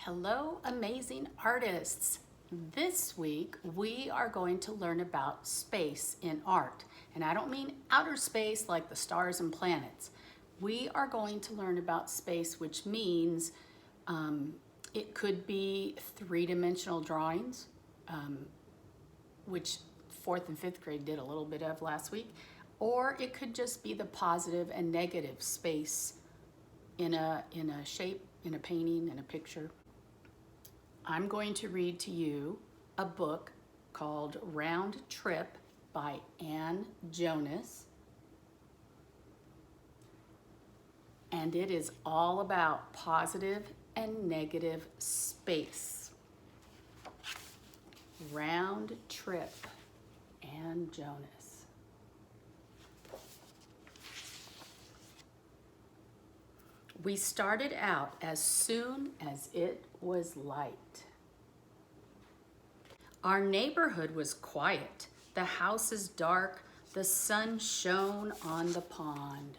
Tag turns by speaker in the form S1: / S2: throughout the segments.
S1: Hello, amazing artists. This week we are going to learn about space in art. And I don't mean outer space like the stars and planets. We are going to learn about space, which means it could be three-dimensional drawings, which 4th and 5th grade did a little bit of last week, or it could just be the positive and negative space in a shape, in a painting, in a picture. I'm going to read to you a book called Round Trip by Ann Jonas. And it is all about positive and negative space. Round Trip, Ann Jonas. We started out as soon as it was light. Our neighborhood was quiet. The houses dark. The sun shone on the pond.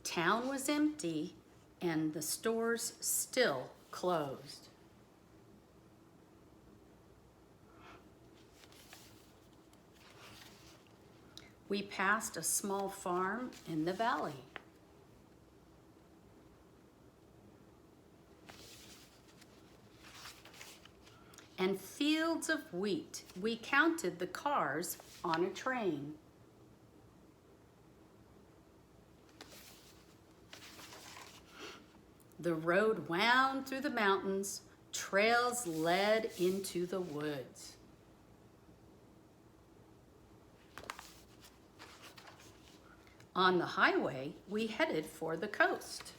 S1: Town was empty and the stores still closed. We passed a small farm in the valley. And fields of wheat. We counted the cars on a train. The road wound through the mountains. Trails led into the woods. On the highway, we headed for the coast.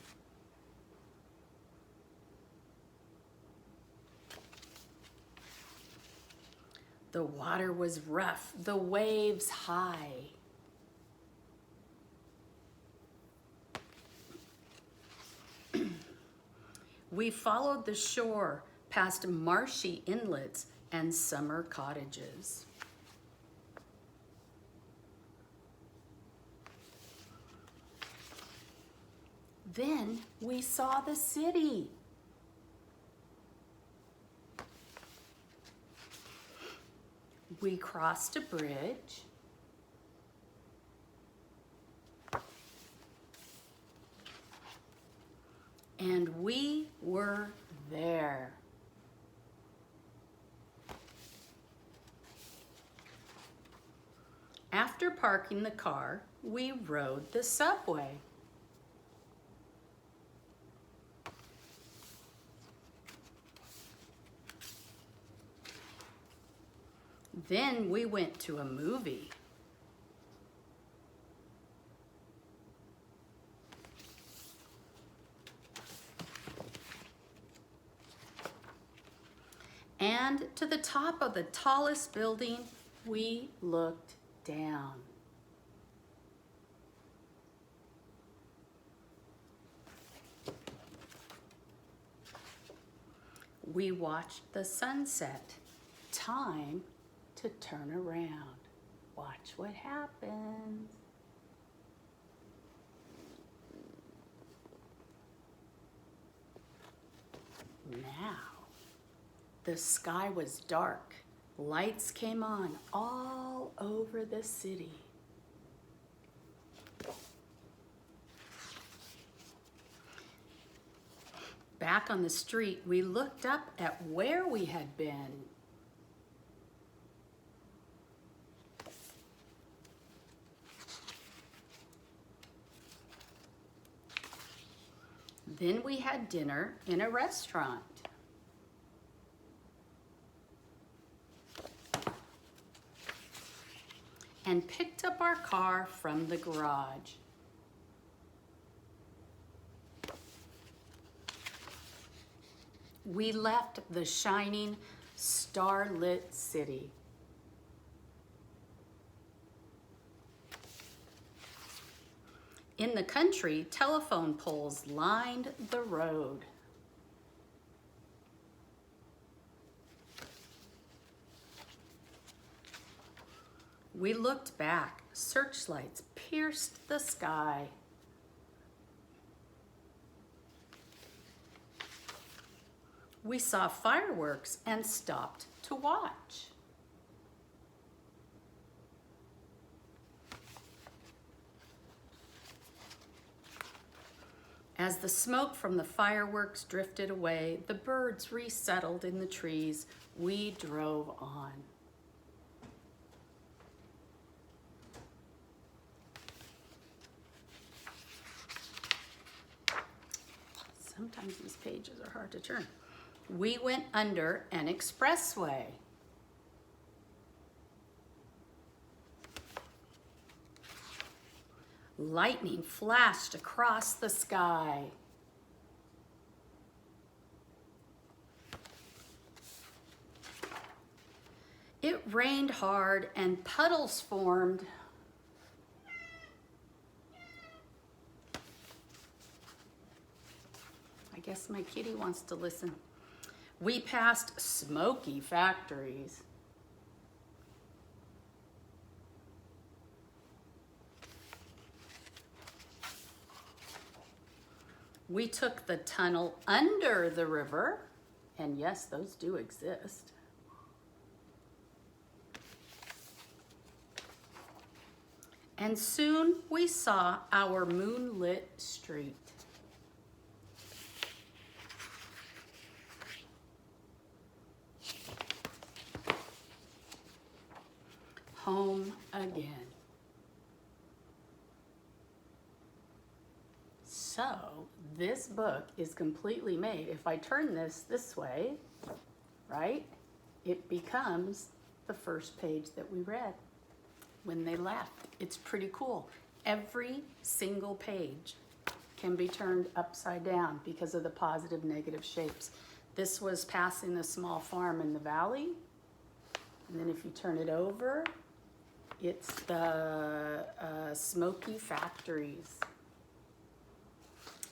S1: The water was rough, the waves high. We followed the shore past marshy inlets and summer cottages. Then we saw the city. We crossed a bridge. And we were there. After parking the car, we rode the subway. Then we went to a movie. And to the top of the tallest building, we looked down. We watched the sunset. Time to turn around. Watch what happens. Now, the sky was dark. Lights came on all over the city. Back on the street, we looked up at where we had been. Then we had dinner in a restaurant. And picked up our car from the garage. We left the shining, starlit city. In the country, telephone poles lined the road. We looked back, searchlights pierced the sky. We saw fireworks and stopped to watch. As the smoke from the fireworks drifted away, the birds resettled in the trees. We drove on. Sometimes these pages are hard to turn. We went under an expressway. Lightning flashed across the sky. It rained hard and puddles formed. I guess my kitty wants to listen. We passed smoky factories. We took the tunnel under the river, and yes, those do exist. And soon we saw our moonlit street. Home again. So this book is completely made. If I turn this way, right, it becomes the first page that we read when they left. It's pretty cool. Every single page can be turned upside down because of the positive, negative shapes. This was passing a small farm in the valley. And then if you turn it over, it's the smoky factories.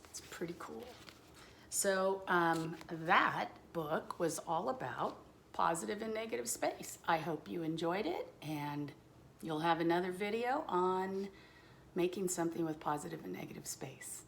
S1: It's pretty cool. So that book was all about positive and negative space. I hope you enjoyed it, and you'll have another video on making something with positive and negative space.